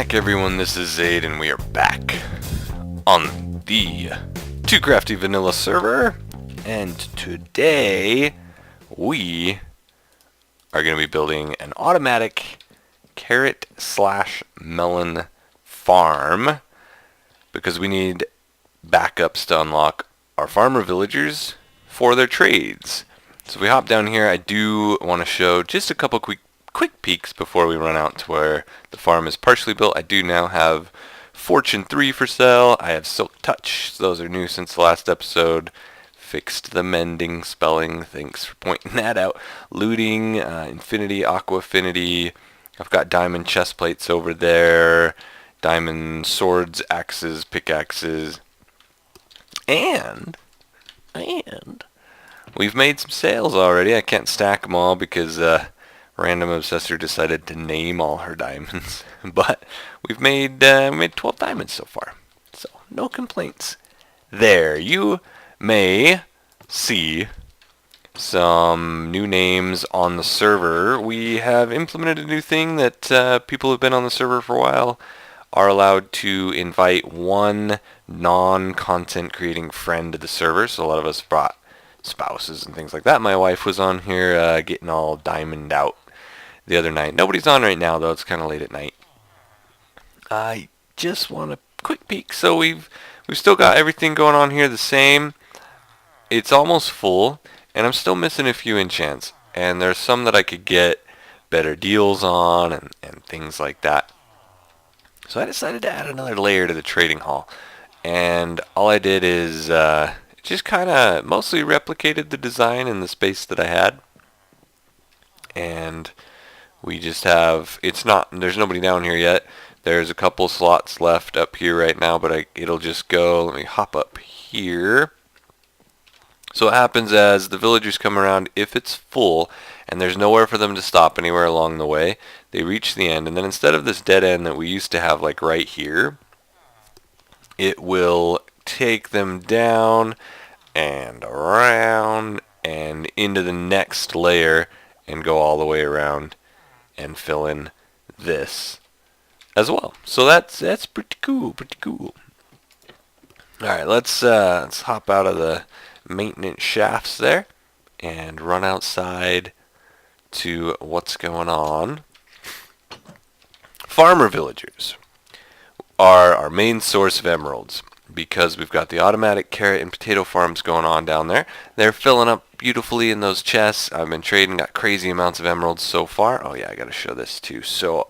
back, everyone. This is Zade, and we are back on the Too Crafty Vanilla server. And today, we are going to be building an automatic carrot/melon farm because we need backups to unlock our farmer villagers for their trades. So if we hop down here, I do want to show just a couple quick peeks before we run out to where the farm is partially built. I do now have Fortune 3 for sale. I have Silk Touch. Those are new since the last episode. Fixed the mending spelling. Thanks for pointing that out. Looting, Infinity, Aqua Affinity. I've got diamond chest plates over there. Diamond swords, axes, pickaxes. And we've made some sales already. I can't stack them all because Random Obsessor decided to name all her diamonds. But we've made 12 diamonds so far. So no complaints there. You may see some new names on the server. We have implemented a new thing that people who have been on the server for a while are allowed to invite one non-content creating friend to the server. So a lot of us brought spouses and things like that. My wife was on here getting all diamond out the other night. Nobody's on right now though. It's kind of late at night. I just want a quick peek. So we've still got everything going on here the same. It's almost full, and I'm still missing a few enchants. And there's some that I could get better deals on and things like that. So I decided to add another layer to the trading hall. And all I did is just kind of mostly replicated the design in the space that I had. And we just have, there's nobody down here yet. There's a couple slots left up here right now, but it'll just go, let me hop up here. So what happens as the villagers come around, if it's full and there's nowhere for them to stop anywhere along the way, they reach the end, and then instead of this dead end that we used to have like right here, it will take them down and around and into the next layer and go all the way around and fill in this as well. So that's pretty cool. Alright, let's hop out of the maintenance shafts there and run outside to what's going on. Farmer villagers are our main source of emeralds because we've got the automatic carrot and potato farms going on down there. They're filling up beautifully in those chests. I've been trading, got crazy amounts of emeralds so far. Oh yeah, I gotta show this too. So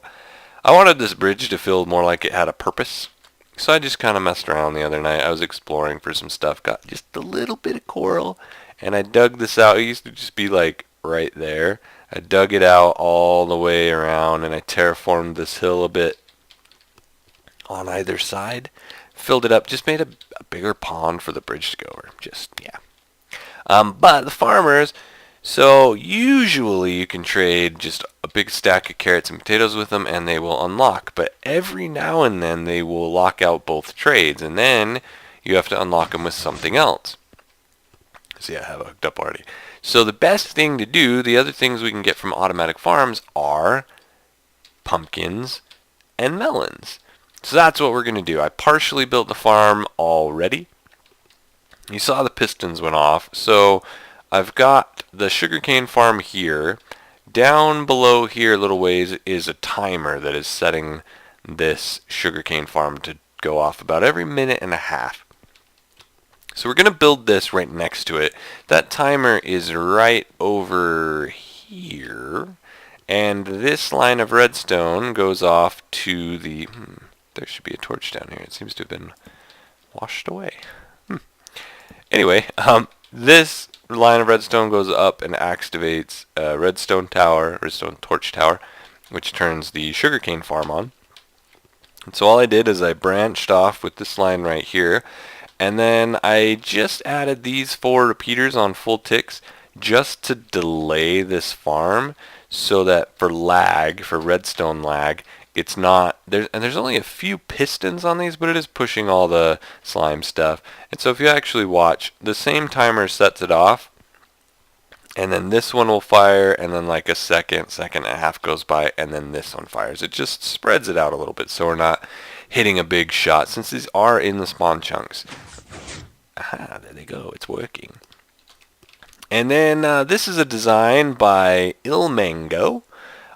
I wanted this bridge to feel more like it had a purpose. So I just kind of messed around the other night. I was exploring for some stuff, got just a little bit of coral, and I dug this out. It used to just be like right there. I dug it out all the way around, and I terraformed this hill a bit on either side. Filled it up, just made a bigger pond for the bridge to go over. Just, yeah. But the farmers, so usually you can trade just a big stack of carrots and potatoes with them and they will unlock. But every now and then they will lock out both trades, and then you have to unlock them with something else. See, I have it hooked up already. So the best thing to do, the other things we can get from automatic farms are pumpkins and melons. So that's what we're going to do. I partially built the farm already. You saw the pistons went off. So I've got the sugarcane farm here. Down below here a little ways is a timer that is setting this sugarcane farm to go off about every minute and a half. So we're going to build this right next to it. That timer is right over here. And this line of redstone goes off to the... there should be a torch down here. It seems to have been washed away. Anyway, this line of redstone goes up and activates a redstone torch tower, which turns the sugarcane farm on. And so all I did is I branched off with this line right here, and then I just added these 4 repeaters on full ticks just to delay this farm so that for redstone lag, it's not, there's only a few pistons on these, but it is pushing all the slime stuff. And so if you actually watch, the same timer sets it off, and then this one will fire, and then like a second and a half goes by, and then this one fires. It just spreads it out a little bit so we're not hitting a big shot, since these are in the spawn chunks. Aha, there they go, it's working. And then this is a design by Ilmango.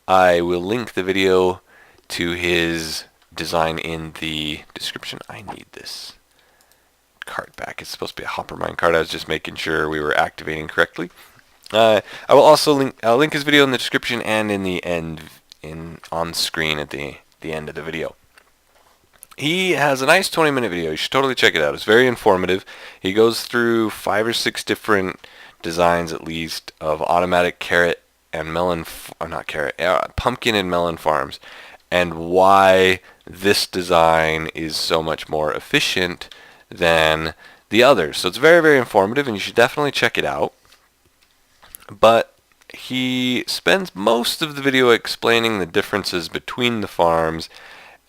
I will link the video to his design in the description. I need this cart back. It's supposed to be a hopper mine cart. I was just making sure we were activating correctly. I will also link his video in the description and in the end, on screen at the end of the video. He has a nice 20-minute video. You should totally check it out. It's very informative. He goes through 5 or 6 different designs at least of automatic carrot and melon, pumpkin and melon farms, and why this design is so much more efficient than the others. So it's very, very informative, and you should definitely check it out. But he spends most of the video explaining the differences between the farms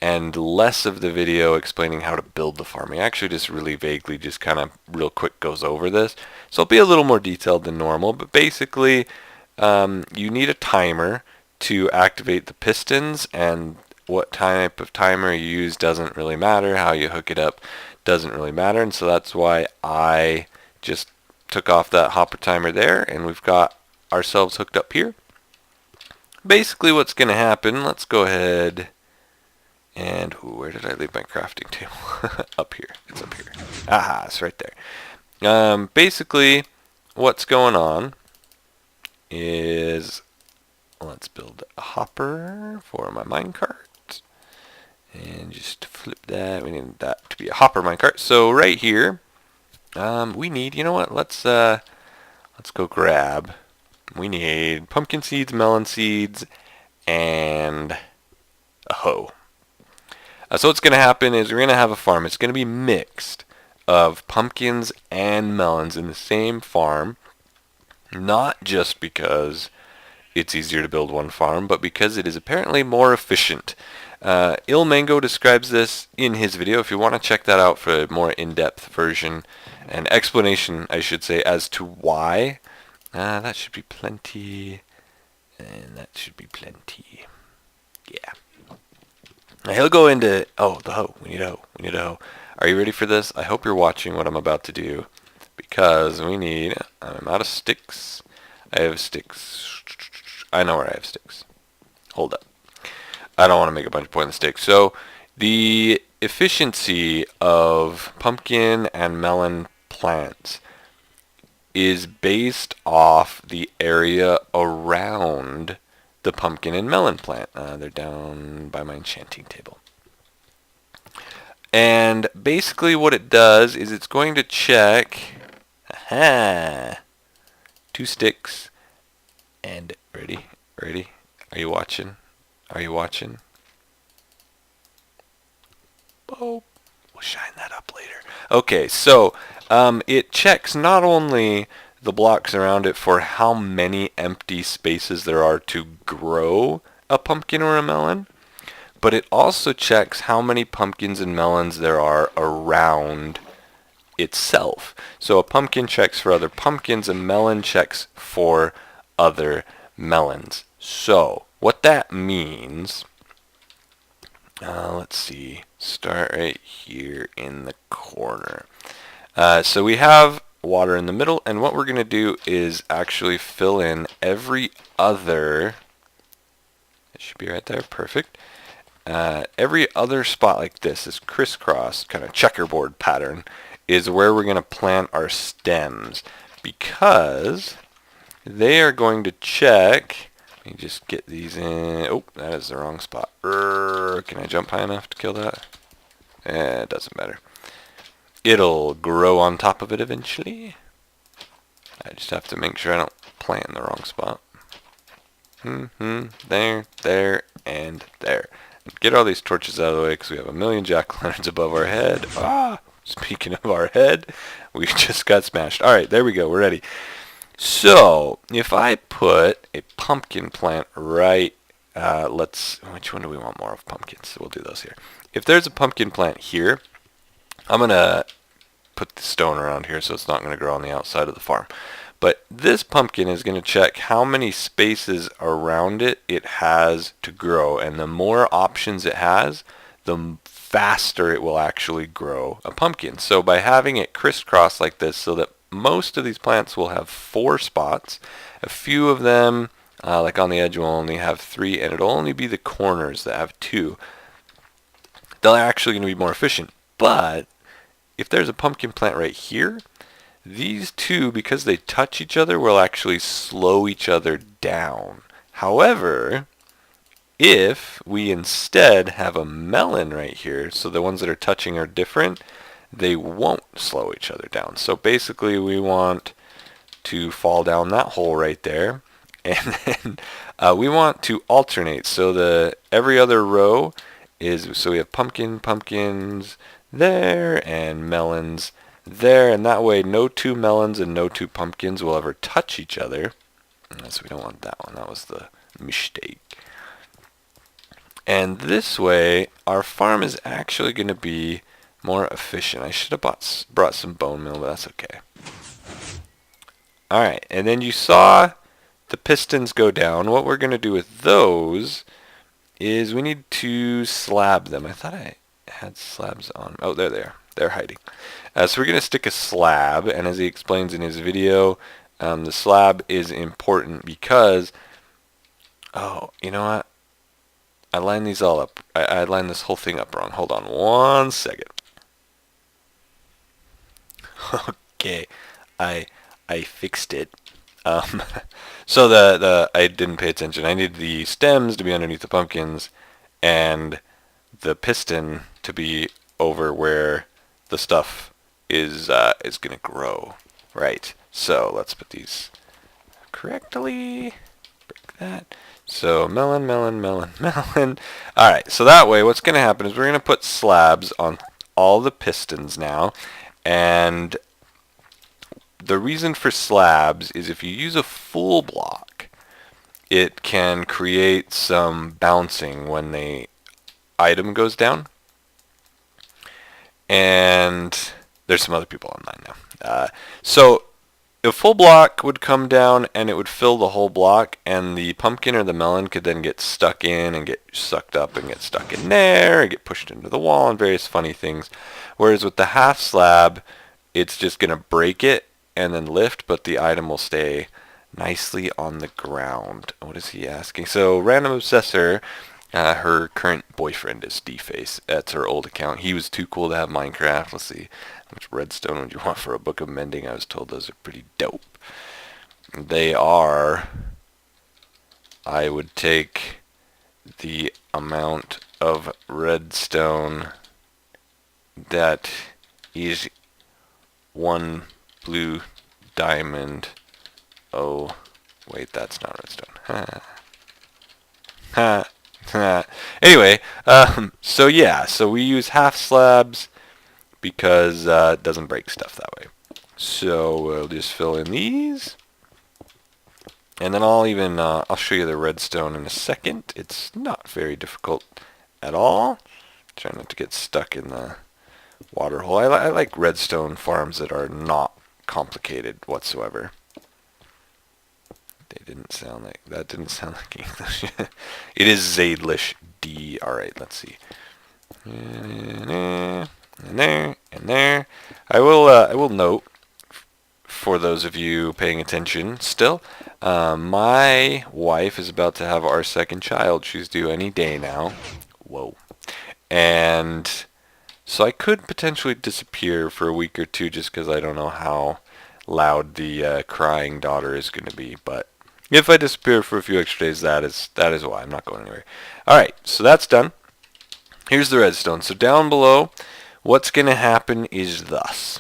and less of the video explaining how to build the farm. He actually just really vaguely, just kind of real quick goes over this. So it'll be a little more detailed than normal, but basically you need a timer to activate the pistons, and what type of timer you use doesn't really matter. How you hook it up doesn't really matter, and so that's why I just took off that hopper timer there, and we've got ourselves hooked up here. Basically what's going to happen, let's go ahead and, where did I leave my crafting table? Up here. It's up here. Aha, it's right there. Basically, what's going on is, let's build a hopper for my minecart. And just flip that. We need that to be a hopper minecart. So right here, we need, you know what? Let's go grab. We need pumpkin seeds, melon seeds, and a hoe. So what's going to happen is we're going to have a farm. It's going to be mixed of pumpkins and melons in the same farm, not just because it's easier to build one farm, but because it is apparently more efficient. Ilmango describes this in his video. If you want to check that out for a more in-depth version and explanation, I should say, as to why, that should be plenty, and that should be plenty. Yeah. Now he'll go into, the hoe. We need a hoe. We need a hoe. Are you ready for this? I hope you're watching what I'm about to do, because we need, I'm out of sticks. I have sticks. I know where I have sticks. Hold up. I don't want to make a bunch of pointless sticks. So the efficiency of pumpkin and melon plants is based off the area around the pumpkin and melon plant. They're down by my enchanting table. And basically what it does is it's going to check 2 sticks, and ready? Are you watching? Are you watching? Oh, we'll shine that up later. Okay, so it checks not only the blocks around it for how many empty spaces there are to grow a pumpkin or a melon, but it also checks how many pumpkins and melons there are around itself. So a pumpkin checks for other pumpkins, a melon checks for other melons. So what that means, let's see, start right here in the corner. So we have water in the middle, and what we're going to do is actually fill in every other, it should be right there, perfect. Every other spot like this crisscross kind of checkerboard pattern is where we're going to plant our stems, because they are going to check. Let me just get these in. Oh, that is the wrong spot. Can I jump high enough to kill that? It doesn't matter. It'll grow on top of it eventually. I just have to make sure I don't plant in the wrong spot. There, and there. Get all these torches out of the way, because we have a million jack-o'-lanterns above our head. Speaking of our head, we just got smashed. Alright, there we go. We're ready. So, if I put a pumpkin plant right, which one do we want more of? Pumpkins. We'll do those here. If there's a pumpkin plant here, I'm going to put the stone around here so it's not going to grow on the outside of the farm. But this pumpkin is going to check how many spaces around it has to grow. And the more options it has, the faster it will actually grow a pumpkin. So by having it crisscross like this, so that most of these plants will have 4 spots, a few of them, like on the edge, will only have 3, and it'll only be the corners that have 2. They're actually going to be more efficient. But if there's a pumpkin plant right here, these 2, because they touch each other, will actually slow each other down. However, if we instead have a melon right here, so the ones that are touching are different, they won't slow each other down. So basically we want to fall down that hole right there, and then we want to alternate. So every other row is, so we have pumpkins there and melons there, and that way no 2 melons and no 2 pumpkins will ever touch each other. So we don't want that one. That was the mistake. And this way our farm is actually going to be more efficient. I should have brought some bone meal, but that's okay. Alright, and then you saw the pistons go down. What we're going to do with those is we need to slab them. I thought I had slabs on. Oh, there they are. They're hiding. So we're going to stick a slab, and as he explains in his video, the slab is important because, oh, you know what? I lined these all up. I lined this whole thing up wrong. Hold on 1 second. Okay, I fixed it. So I didn't pay attention. I needed the stems to be underneath the pumpkins, and the piston to be over where the stuff is gonna grow. Right. So let's put these correctly. Break that. So melon. Alright, so that way what's going to happen is we're going to put slabs on all the pistons now, and the reason for slabs is if you use a full block, it can create some bouncing when the item goes down. And there's some other people online now. So a full block would come down and it would fill the whole block, and the pumpkin or the melon could then get stuck in and get sucked up and get stuck in there and get pushed into the wall and various funny things. Whereas with the half slab, it's just going to break it and then lift, but the item will stay nicely on the ground. What is he asking? So Random Obsessor, her current boyfriend is D-Face. That's her old account. He was too cool to have Minecraft. Let's see. How much redstone would you want for a book of mending? I was told those are pretty dope. They are, I would take the amount of redstone that is 1 blue diamond. Oh, wait, that's not redstone. Anyway, so yeah, so we use half slabs because it doesn't break stuff that way. So we'll just fill in these, and then I'll show you the redstone in a second. It's not very difficult at all. Try not to get stuck in the water hole. I like redstone farms that are not complicated whatsoever. That didn't sound like English. It is Zadelish D. Alright, let's see. And there. I will note, for those of you paying attention still, my wife is about to have our second child. She's due any day now. Whoa. And so I could potentially disappear for a week or two just because I don't know how loud the crying daughter is going to be. But if I disappear for a few extra days, that is why. I'm not going anywhere. Alright, so that's done. Here's the redstone. So down below, what's going to happen is thus.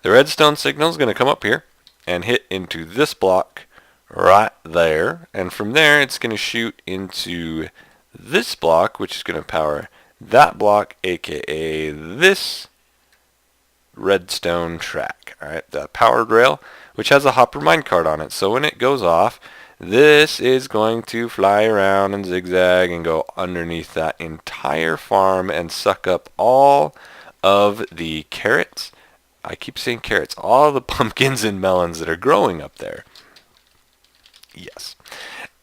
The redstone signal is going to come up here and hit into this block right there. And from there, it's going to shoot into this block, which is going to power that block, aka this redstone track. Alright, the powered rail, which has a hopper minecart on it. So when it goes off, this is going to fly around and zigzag and go underneath that entire farm and suck up all of the carrots, I keep saying carrots. All the pumpkins and melons that are growing up there. Yes.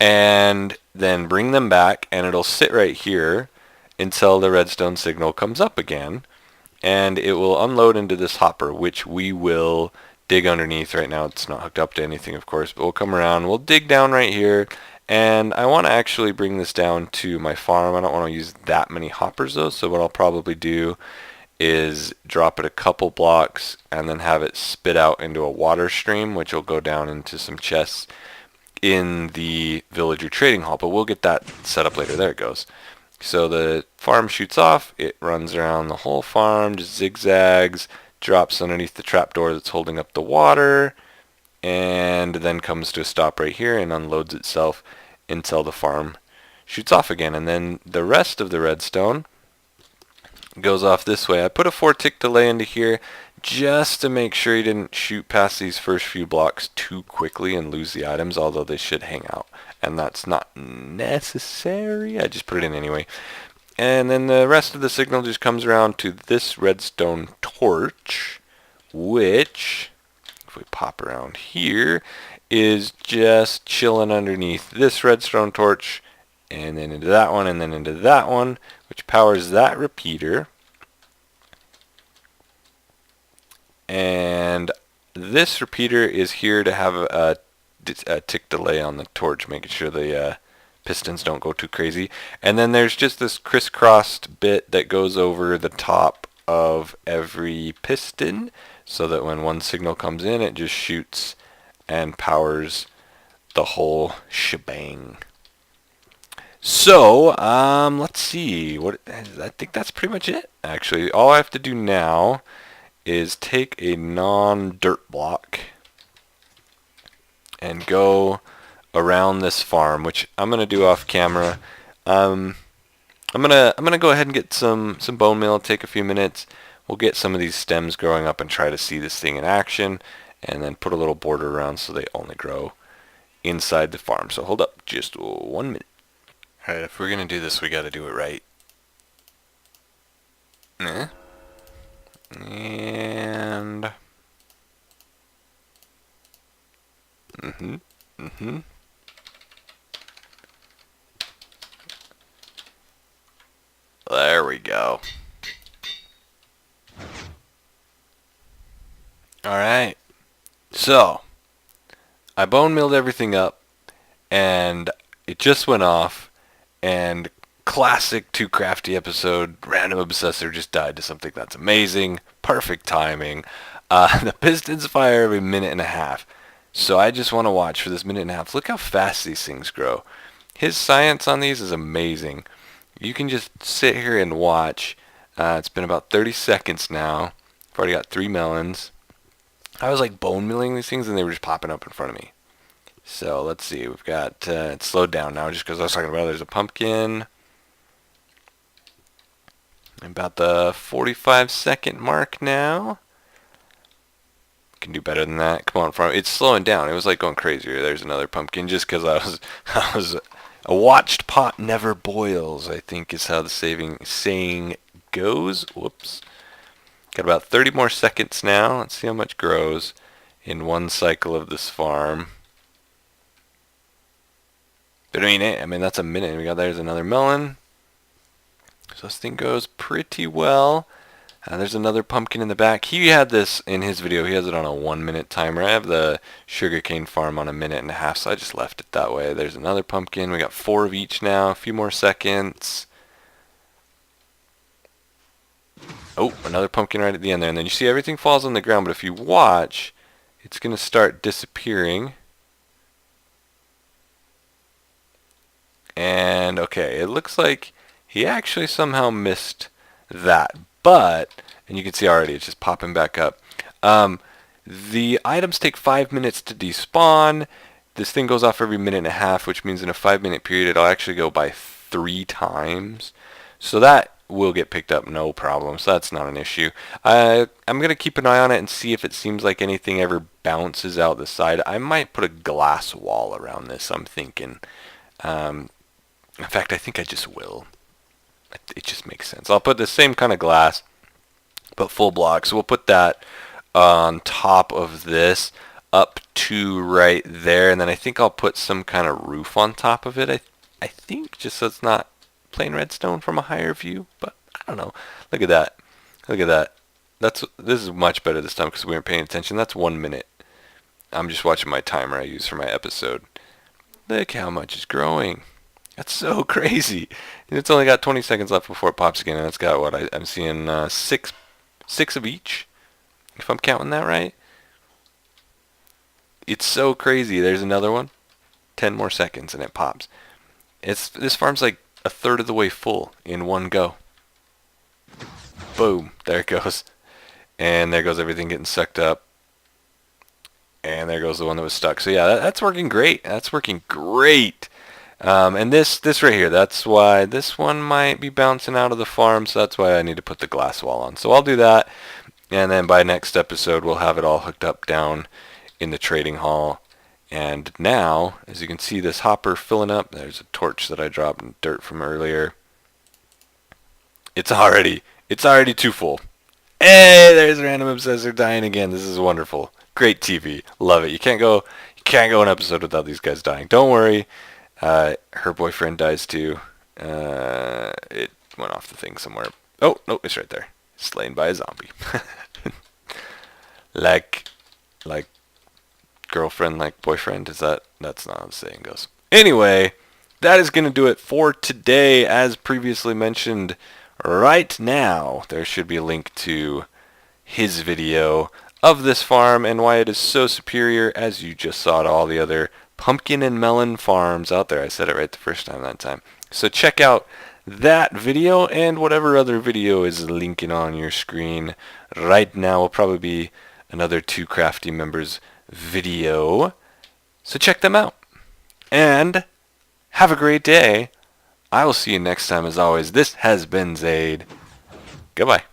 And then bring them back, and it'll sit right here until the redstone signal comes up again, and it will unload into this hopper, which we will dig underneath. Right now it's not hooked up to anything, of course, but we'll come around, we'll dig down right here, and I want to actually bring this down to my farm. I don't want to use that many hoppers though, so what I'll probably do is drop it a couple blocks and then have it spit out into a water stream, which will go down into some chests in the villager trading hall, but we'll get that set up later. There it goes. So the farm shoots off, it runs around the whole farm, just zigzags, drops underneath the trapdoor that's holding up the water, and then comes to a stop right here and unloads itself until the farm shoots off again. And then the rest of the redstone goes off this way. I put a 4-tick delay into here just to make sure you didn't shoot past these first few blocks too quickly and lose the items, although they should hang out, and that's not necessary. I just put it in anyway. And then the rest of the signal just comes around to this redstone torch, which, if we pop around here, is just chilling underneath this redstone torch, and then into that one, and then into that one, which powers that repeater. And this repeater is here to have a tick delay on the torch, making sure the pistons don't go too crazy. And then there's just this crisscrossed bit that goes over the top of every piston, so that when one signal comes in, it just shoots and powers the whole shebang. So, let's see. I think that's pretty much it, actually. All I have to do now is take a non-dirt block and go around this farm, which I'm gonna do off camera. I'm gonna go ahead and get some bone meal. Take a few minutes. We'll get some of these stems growing up and try to see this thing in action, and then put a little border around so they only grow inside the farm. So hold up just 1 minute. All right, if we're gonna do this, we got to do it right. And there we go. Alright, so I bone milled everything up, and it just went off, and classic Too Crafty episode, random obsessor just died to something that's amazing, perfect timing. The pistons fire every minute and a half, so I just want to watch for this minute and a half. Look how fast these things grow. His science on these is amazing. You can just sit here and watch. It's been about 30 seconds now. I've already got 3 melons. I was like bone milling these things and they were just popping up in front of me. So let's see, we've got, it slowed down now just because I was talking about there's a pumpkin. About the 45-second mark now. Can do better than that. Come on, farm. It's slowing down. It was like going crazier. There's another pumpkin just because I was a watched pot never boils, I think is how the saying goes. Whoops. Got about 30 more seconds now. Let's see how much grows in one cycle of this farm. But I mean that's a minute. There's another melon. So this thing goes pretty well. There's another pumpkin in the back. He had this in his video. He has it on a 1-minute timer. I have the sugarcane farm on a minute and a half, so I just left it that way. There's another pumpkin. We got 4 of each now. A few more seconds. Oh, another pumpkin right at the end there. And then you see everything falls on the ground, but if you watch, it's going to start disappearing. And, okay, it looks like he actually somehow missed that. But, and you can see already it's just popping back up. The items take 5 minutes to despawn. This thing goes off every minute and a half, which means in a 5-minute period it'll actually go by 3 times. So that will get picked up no problem. So that's not an issue. I'm going to keep an eye on it and see if it seems like anything ever bounces out the side. I might put a glass wall around this, I'm thinking. In fact, I think I just will. It just makes sense. I'll put the same kind of glass, but full block. So we'll put that on top of this up to right there, and then I think I'll put some kind of roof on top of it. I think just so it's not plain redstone from a higher view, but I don't know. Look at that. Look at that. This is much better this time because we weren't paying attention. That's 1 minute. I'm just watching my timer I use for my episode. Look how much is growing. That's so crazy. And it's only got 20 seconds left before it pops again, and it's got what I'm seeing six of each, if I'm counting that right. It's so crazy. There's another one. 10 more seconds and it pops. This farm's like a third of the way full in one go. Boom. There it goes. And there goes everything getting sucked up. And there goes the one that was stuck. So yeah, that's working great. That's working great. And this right here, that's why this one might be bouncing out of the farm. So that's why I need to put the glass wall on. So I'll do that. And then by next episode, we'll have it all hooked up down in the trading hall. And now, as you can see, this hopper filling up. There's a torch that I dropped in dirt from earlier. It's already too full. Hey, there's Random Obsessor dying again. This is wonderful. Great TV. Love it. You can't go an episode without these guys dying. Don't worry. Her boyfriend dies too. It went off the thing somewhere. Oh, no, it's right there. Slain by a zombie. like girlfriend, like boyfriend. That's not how the saying goes. Anyway, that is going to do it for today. As previously mentioned, right now there should be a link to his video of this farm and why it is so superior, as you just saw to all the other pumpkin and melon farms out there. I said it right the first time that time. So check out that video and whatever other video is linking on your screen right now. Will probably be another Too Crafty members video. So check them out. And have a great day. I will see you next time. As always, this has been Zade. Goodbye.